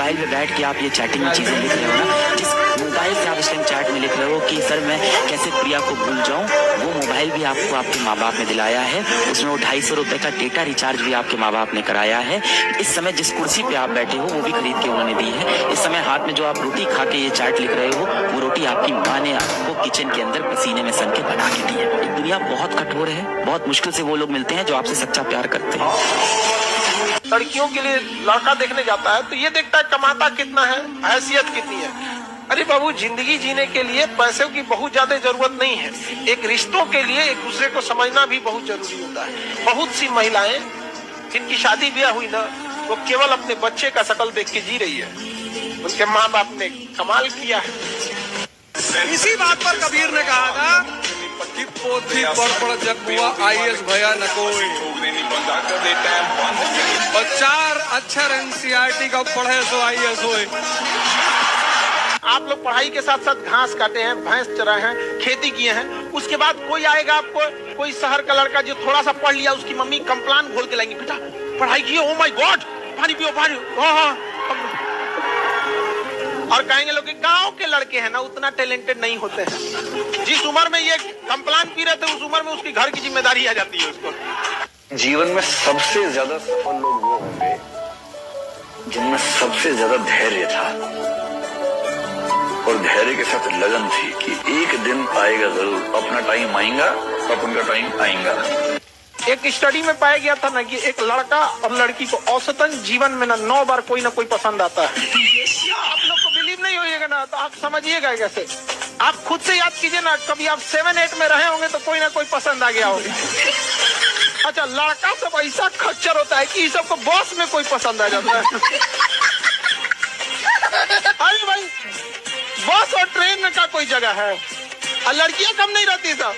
Mobile पे बैठ के आप ये चैटिंग में चीजें लिख रहे हो ना, जिस मोबाइल से आप इस टाइम चैट में लिख रहे हो कि सर मैं कैसे प्रिया को भूल जाऊं, वो मोबाइल भी आपको आपके माँ बाप ने दिलाया है, उसमें वो 250 रुपए का डेटा रिचार्ज भी आपके माँ बाप ने कराया है। इस समय जिस कुर्सी पे आप बैठे हो वो भी खरीद के उन्होंने दी है। इस समय हाथ में जो आप रोटी खा के ये चैट लिख रहे हो, वो रोटी आपकी माँ ने आपको किचन के अंदर पसीने में सन के बना के दी है। दुनिया बहुत कठोर है, बहुत मुश्किल से वो लोग मिलते हैं जो आपसे सच्चा प्यार करते हैं। लड़कियों के लिए लड़का देखने जाता है तो ये देखता है कमाता कितना है, हैसियत कितनी है। अरे बाबू, जिंदगी जीने के लिए पैसों की बहुत ज्यादा जरूरत नहीं है, एक रिश्तों के लिए एक दूसरे को समझना भी बहुत जरूरी होता है। बहुत सी महिलाएं जिनकी शादी ब्याह हुई ना, वो केवल अपने बच्चे का शकल देख के जी रही है, उनके माँ बाप ने कमाल किया है। इसी बात पर कबीर ने कहा था कि पोथी पर जग हुआ IAS भया न कोई, और 4 अक्षर NCERT का पढ़े सो IAS होए। आप लोग पढ़ाई के साथ साथ घास काटे हैं, भैंस चराए हैं, खेती किए हैं, उसके बाद कोई आएगा आपको, कोई शहर का लड़का जो थोड़ा सा पढ़ लिया, उसकी मम्मी कंप्लान घोल के लाएंगी, बेटा पढ़ाई किए, ओ माय गॉड पानी पियो पानी, हाँ। और कहेंगे लोग कि गांव के लड़के हैं ना उतना टैलेंटेड नहीं होते हैं। जिस उम्र में ये कंप्लान पी रहे थे उस उम्र में उसकी घर की जिम्मेदारी आ जाती है उसको। जीवन में सबसे ज्यादा सफल लोग वो होंगे जिनमें सबसे ज्यादा धैर्य था और धैर्य के साथ लगन थी कि एक दिन आएगा जरूर, अपना टाइम आएगा, अपन का टाइम आएगा। एक स्टडी में पाया गया था ना कि एक लड़का और लड़की को औसतन जीवन में ना 9 बार कोई ना कोई पसंद आता है। आप लोग को बिलीव नहीं होइएगा ना तो आप समझिएगा कैसे। आप खुद से याद कीजिए ना, कभी आप 7-8 में रहे होंगे तो कोई ना कोई पसंद आ गया होगा। अच्छा, लड़का सब ऐसा खच्चर होता है कि इस सबको बॉस में कोई पसंद आ जाता है। अरे भाई, बस और ट्रेन में का कोई जगह है, और लड़कियां कम नहीं रहती था,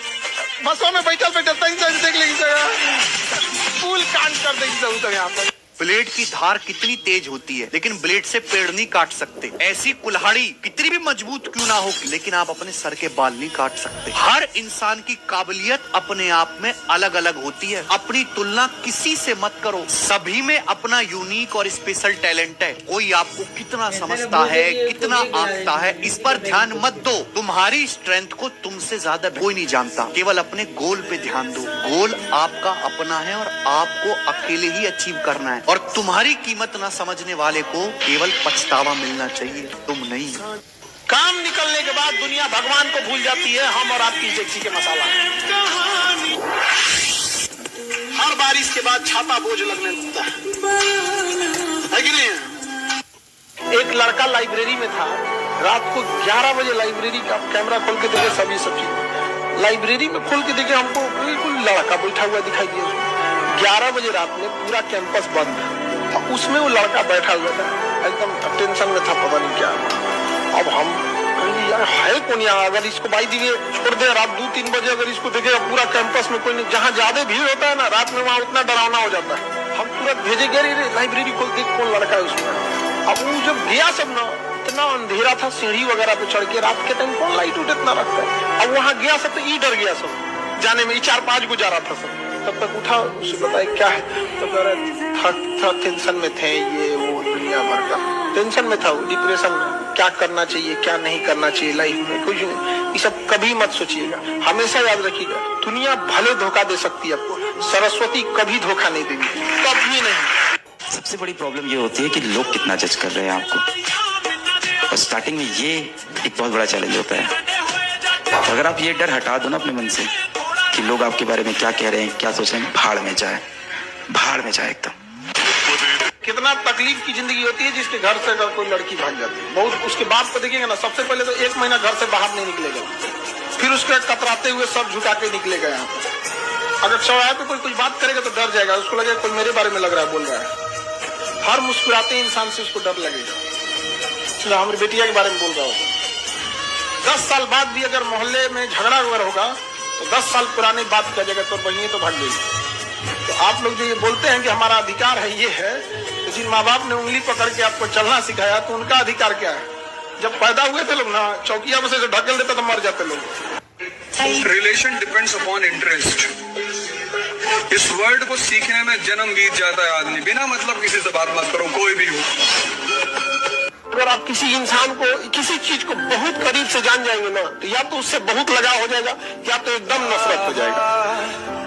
बसों में बैठल देख लेगी जगह, फूल कांड कर देगी सब यहाँ पर। ब्लेड की धार कितनी तेज होती है, लेकिन ब्लेड से पेड़ नहीं काट सकते। ऐसी कुल्हाड़ी कितनी भी मजबूत क्यों ना हो, लेकिन आप अपने सर के बाल नहीं काट सकते। हर इंसान की काबिलियत अपने आप में अलग अलग होती है। अपनी तुलना किसी से मत करो, सभी में अपना यूनिक और स्पेशल टैलेंट है। कोई आपको कितना समझता है, कितना आंकता है, इस पर ध्यान मत दो। तुम्हारी स्ट्रेंथ को तुमसे ज्यादा कोई नहीं जानता। केवल अपने गोल पे ध्यान दो। गोल आपका अपना है और आपको अकेले ही अचीव करना है। और तुम्हारी कीमत ना समझने वाले को केवल पछतावा मिलना चाहिए, तुम नहीं। काम निकलने के बाद दुनिया भगवान को भूल जाती है, हम और आपकी जिंदगी के मसाला। हर बारिश के बाद छाता बोझ लगने लगता है कि नहीं? एक लड़का लाइब्रेरी में था, रात को 11 बजे लाइब्रेरी का कैमरा खोल के देखे, सभी चीज लाइब्रेरी में खोल के देखे, हमको बिल्कुल लड़का बैठा हुआ दिखाई दिया। 11 बजे रात में पूरा कैंपस बंद था, उसमें वो लड़का बैठा हुआ था, एकदम टेंशन में था, पता नहीं क्या। अब हम कहेंगे यार है कौन यहाँ, अगर इसको बाई दिए छोड़ दे, रात 2-3 बजे अगर इसको देखे पूरा कैंपस में कोई नहीं, जहाँ ज्यादा भीड़ होता है ना रात में, वहाँ उतना डरावना हो जाता है। हम तुरंत भेजे गए लाइब्रेरी खोल देख कौन लड़का है उसमें। अब वो जब गया सब ना, इतना अंधेरा था, सीढ़ी वगैरह पे चढ़ के, रात के टाइम कौन लाइट उठ इतना रखता है। अब वहाँ गया सब तो ये डर गया सब जाने में, 4-5 गुजारा था सब। तब तक उठा, उसे बताया क्या है, तो कह रहे था टेंशन में थे, ये वो दुनिया भर का टेंशन में था, वो डिप्रेशन में, क्या करना चाहिए क्या नहीं करना चाहिए लाइफ में, कुछ नहीं। ये सब कभी मत सोचिएगा, हमेशा याद रखिएगा, दुनिया भले धोखा दे सकती है आपको, सरस्वती कभी धोखा नहीं देगी, कभी नहीं। सबसे बड़ी प्रॉब्लम ये होती है कि लोग कितना जज कर रहे हैं आपको, और स्टार्टिंग में ये एक बहुत बड़ा चैलेंज होता है। अगर आप ये डर हटा दो ना अपने मन से कि लोग आपके बारे में क्या कह रहे हैं, क्या सोच रहे हैं, भाड़ में जाए एकदम। कितना तकलीफ की जिंदगी होती है जिसके घर से अगर कोई लड़की भाग जाती है, बहुत उसके बाप को देखेंगे ना, सबसे पहले तो 1 महीना घर से बाहर नहीं निकलेगा, फिर उसके कतराते हुए सब झुका के निकलेगा यहाँ पर। अगर चौराहे पे कोई कुछ बात करेगा तो डर जाएगा, उसको लगेगा कोई मेरे बारे में लग रहा है, बोल रहा है। हर मुस्कुराते इंसान से उसको डर लगेगा, हमारी बेटिया के बारे में बोल रहा होगा। 10 साल बाद भी अगर मोहल्ले में झगड़ा वगैरह होगा तो 10 साल पुरानी बात कर जाएगा, तो वही तो भाग जाएगी। तो आप लोग जो ये बोलते हैं कि हमारा अधिकार है, ये है, तो जिन माँ बाप ने उंगली पकड़ के आपको चलना सिखाया, तो उनका अधिकार क्या है? जब पैदा हुए थे लोग ना, चौकिया में से ढकेल देता तो मर जाते लोग। Relation depends upon interest. इस वर्ड को सीखने में जन्म बीत जाता है आदमी। बिना मतलब किसी से बात मत करो, कोई भी हो। अगर आप किसी इंसान को, किसी चीज को बहुत करीब से जान जाएंगे ना, तो या तो उससे बहुत लगाव हो जाएगा या तो एकदम नफरत हो जाएगा।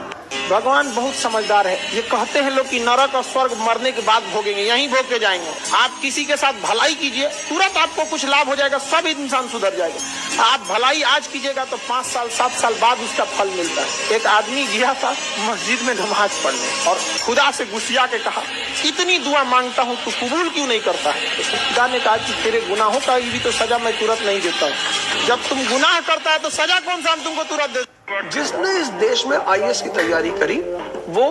भगवान बहुत समझदार है। ये कहते हैं लोग कि नरक और स्वर्ग मरने के बाद भोगेंगे, यहीं भोग के जाएंगे। आप किसी के साथ भलाई कीजिए, तुरंत आपको कुछ लाभ हो जाएगा, सब इंसान सुधर जाएगा। आप भलाई आज कीजिएगा तो 5 साल 7 साल बाद उसका फल मिलता है। एक आदमी गया था मस्जिद में नमाज पढ़ने और खुदा से गुस्सिया के कहा, इतनी दुआ मांगता हूँ तू कबूल क्यों नहीं करता है? तो खुदा ने कहा कि तेरे गुनाहों का भी तो सजा मैं तुरंत नहीं देता हूँ। जब तुम गुनाह करता है तो सजा कौन सा हम तुमको तुरंत दे? जिसने इस देश में आईएएस की तैयारी करी वो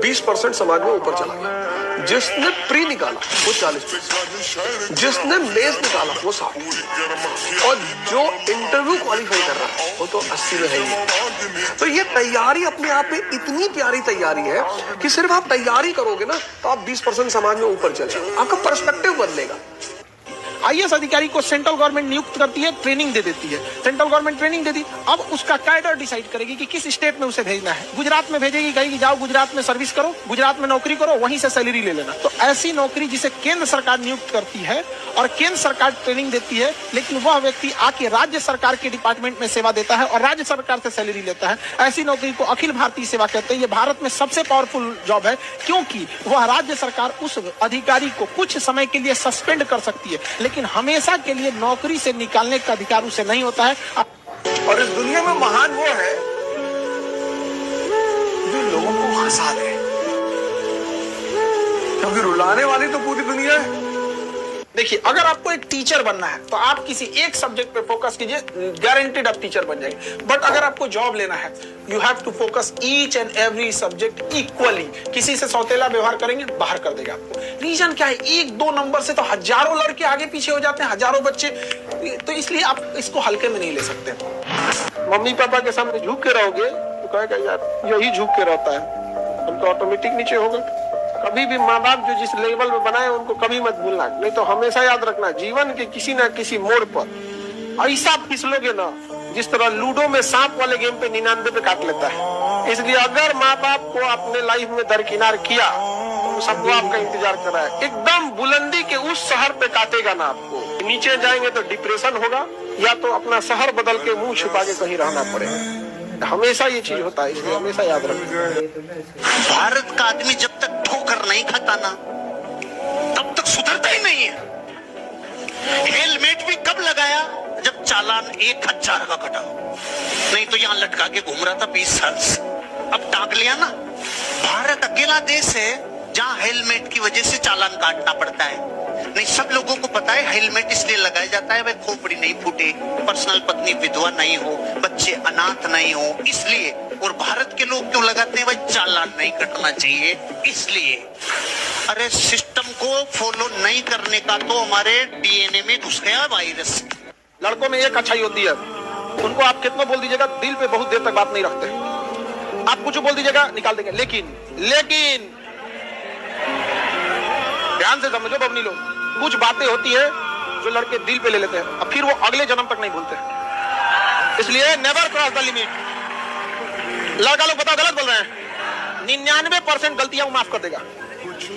20% समाज में ऊपर चला गया। जिसने प्री निकाला वो 40%, जिसने मेंस निकाला वो 60%, और जो इंटरव्यू क्वालिफाई कर रहा है वो तो 80 में है ही। तो ये तैयारी अपने आप में इतनी प्यारी तैयारी है कि सिर्फ आप तैयारी करोगे ना तो आप 20% समाज में ऊपर चले जाओगे, आपका पर्सपेक्टिव बदलेगा। आईएएस अधिकारी को सेंट्रल गवर्नमेंट नियुक्त करती है, ट्रेनिंग दे देती है। सेंट्रल गवर्नमेंट ट्रेनिंग दे दी, अब उसका कैडर डिसाइड करेगी कि किस स्टेट में उसे भेजना है। गुजरात में भेजेगी, कहेगी जाओ गुजरात में सर्विस करो, गुजरात में नौकरी करो, वहीं से सैलरी ले लेना। तो ऐसी नौकरी जिसे केंद्र सरकार नियुक्त करती है और केंद्र सरकार ट्रेनिंग देती है, लेकिन वह व्यक्ति आके राज्य सरकार के डिपार्टमेंट में सेवा देता है और राज्य सरकार से सैलरी लेता है। ऐसी नौकरी को अखिल भारतीय सेवा कहते हैं। ये भारत में सबसे पावरफुल जॉब है, क्योंकि वह राज्य सरकार उस अधिकारी को कुछ समय के लिए सस्पेंड कर सकती है, लेकिन हमेशा के लिए नौकरी से निकालने का अधिकार उसे नहीं होता है। और इस दुनिया में महान वो है जो लोगों को हंसा दे, क्योंकि रुलाने वाली तो पूरी दुनिया है। देखिए, अगर आपको एक टीचर बनना है तो आप किसी एक सब्जेक्ट पे फोकस कीजिए, गारंटीड आप टीचर बन जाएंगे। बट अगर आपको जॉब लेना है, you have to focus each and every subject equally. किसी से सौतेला व्यवहार करेंगे बाहर कर देगा आपको। रीजन क्या है? 1-2 नंबर से तो हजारों लड़के आगे पीछे हो जाते हैं, हजारों बच्चे। तो इसलिए आप इसको हल्के में नहीं ले सकते। मम्मी पापा के सामने झुक के रहोगे तो कहेगा यार यही झुक के रहता है, हम तो ऑटोमेटिक नीचे होगा। कभी भी माँ बाप जो जिस लेवल में बनाए उनको कभी मत भूलना, नहीं तो हमेशा याद रखना जीवन के किसी ना किसी मोड़ पर ऐसा फिसलोगे ना जिस तरह लूडो में सांप वाले गेम पे 99 पे काट लेता है। इसलिए अगर माँ बाप को अपने लाइफ में दरकिनार किया तो सबको आपका इंतजार कर रहा है। एकदम बुलंदी के उस शहर पे काटेगा ना आपको, नीचे जाएंगे तो डिप्रेशन होगा या तो अपना शहर बदल के मुंह छुपा के कहीं रहना पड़ेगा। हमेशा ये चीज होता है, इसलिए हमेशा याद रखना। भारत का आदमी जब तक ठोकर नहीं खाता ना तब तक सुधरता ही नहीं है। हेलमेट भी कब लगाया? जब चालान 1000 का कटा, नहीं तो यहाँ लटका के घूम रहा था 20 साल से। अब टांग लिया ना। भारत अकेला देश है जहाँ हेलमेट की वजह से चालान काटना पड़ता है। नहीं, सब लोगों को पता है हेलमेट इसलिए लगाया जाता है भाई खोपड़ी नहीं फूटे, पर्सनल पत्नी विधवा नहीं हो, बच्चे अनाथ नहीं हो, इसलिए। और भारत के लोग क्यों लगाते हैं? भाई चालान नहीं कटना चाहिए इसलिए। अरे सिस्टम को फॉलो नहीं करने का तो हमारे डीएनए में घुस गया वायरस। लड़कों में एक अच्छाई होती है, उनको आप कितना बोल दीजिएगा दिल पे बहुत देर तक बात नहीं रखते। आप कुछ बोल दीजिएगा निकाल देंगे। लेकिन ध्यान से समझो बबनी लोग, कुछ बातें होती है जो लड़के दिल पे ले लेते हैं और फिर वो अगले जन्म तक नहीं भूलते। इसलिए नेवर क्रॉस द लिमिट। लड़का लोग बताओ गलत बोल रहे हैं। 99% गलतियां वो माफ कर देगा,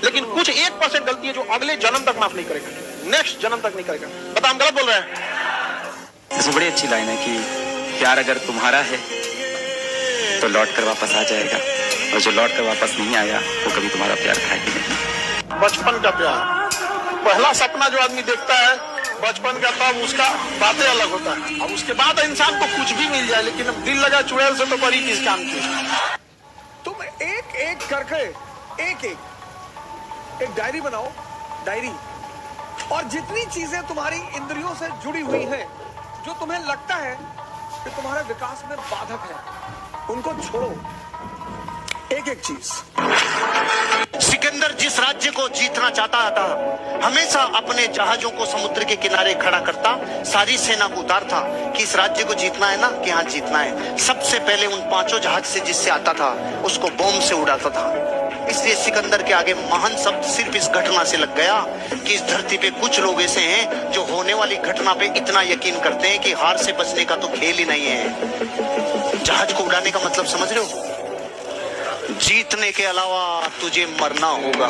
लेकिन कुछ 1% गलती है जो अगले जन्म तक माफ नहीं करेगा, नेक्स्ट जन्म तक नहीं करेगा। बताओ हम गलत बोल रहे हैं? इसमें बड़ी अच्छी लाइन है कि प्यार अगर तुम्हारा है तो लौट कर वापस आ जाएगा, और जो लौट कर वापस नहीं आया वो कभी तुम्हारा प्यार खाएगा नहीं। बचपन का प्यार, पहला सपना जो आदमी देखता है बचपन का, तब उसका बातें अलग होता है। अब उसके बाद इंसान को कुछ भी मिल जाए, लेकिन अब दिल लगा चुड़ैल से तो बड़ी चीज काम की। तुम एक एक करके एक डायरी बनाओ, डायरी, और जितनी चीजें तुम्हारी इंद्रियों से जुड़ी हुई हैं, जो तुम्हें लगता है कि तुम्हारे विकास में बाधक है, उनको छोड़ो। एक एक चीज। सिकंदर जिस राज्य को जीतना चाहता था, हमेशा अपने जहाजों को समुद्र के किनारे खड़ा करता, सारी सेना को उतारता कि इस राज्य को जीतना है ना, कि हाँ जीतना है। सबसे पहले उन 5 जहाज से जिससे आता था उसको बॉम्ब से उड़ाता था। इसलिए सिकंदर के आगे महान शब्द सिर्फ इस घटना से लग गया कि इस धरती पे कुछ लोग ऐसे हैं जो होने वाली घटना पे इतना यकीन करते हैं कि हार से बचने का तो खेल ही नहीं है। जहाज को उड़ाने का मतलब समझ रहे हो? जीतने के अलावा तुझे मरना होगा,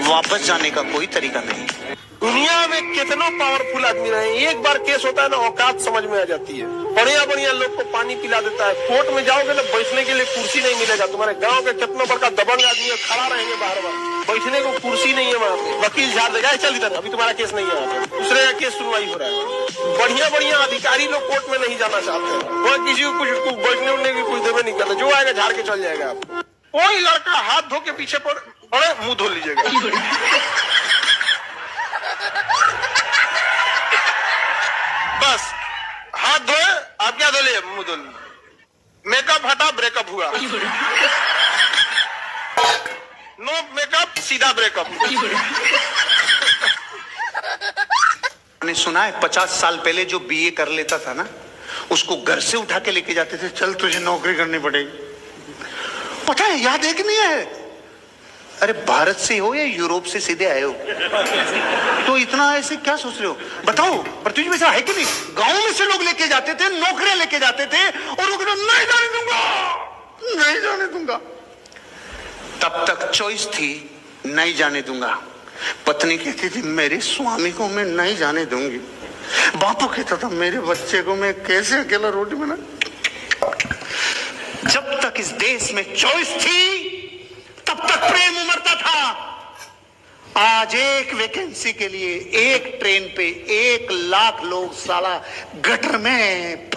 वापस जाने का कोई तरीका नहीं। दुनिया में कितनों पावरफुल आदमी रहे, एक बार केस होता है ना, औकात समझ में आ जाती है। बढ़िया बढ़िया लोग को पानी पिला देता है। कोर्ट में जाओगे ना, बैठने के लिए कुर्सी नहीं मिलेगा। तुम्हारे गांव के कितना बड़का दबंग आदमी है, खड़ा रहेंगे बार बार, बैठने को कुर्सी नहीं है वहाँ पे। वकील झाड़ देगा, चल इधर, अभी तुम्हारा केस नहीं है, दूसरे का केस सुनवाई हो रहा है। बढ़िया बढ़िया अधिकारी लोग कोर्ट में नहीं जाना चाहते, वो किसी को कुछ बैठने उठने की कुछ देवे नहीं करता, जो आएगा झाड़ के चल जाएगा। कोई लड़का हाथ धो के पीछे पर अरे मुंह धो लीजिएगा। बस हाथ धोए, आप क्या धो लिए, मुंह धो लिए। मेकअप हटा, ब्रेकअप हुआ। नो मेकअप, सीधा ब्रेकअप। मैंने सुना है 50 साल पहले जो बीए कर लेता था ना, उसको घर से उठा के लेके जाते थे, चल तुझे नौकरी करनी पड़ेगी। पता है, याद है कि नहीं है? अरे भारत से हो या यूरोप से सीधे आए हो, तो इतना ऐसे क्या सोच रहे हो? बताओ, पृथ्वी में ऐसा है कि नहीं? गांव में से लोग लेके जाते थे, नौकरियां लेके जाते थे, और वो कहते नहीं जाने दूंगा, नहीं जाने दूंगा। तब तक चॉइस थी, नहीं जाने दूंगा। पत्नी कहती थी मेरे स्वामी को मैं नहीं जाने दूंगी। बापू कहता था मेरे बच्चे को मैं कैसे अकेला रोटी बना। जब तक इस देश में चॉइस थी, तब तक प्रेम उमड़ता था। आज एक वैकेंसी के लिए एक ट्रेन पे 1 लाख लोग साला गटर में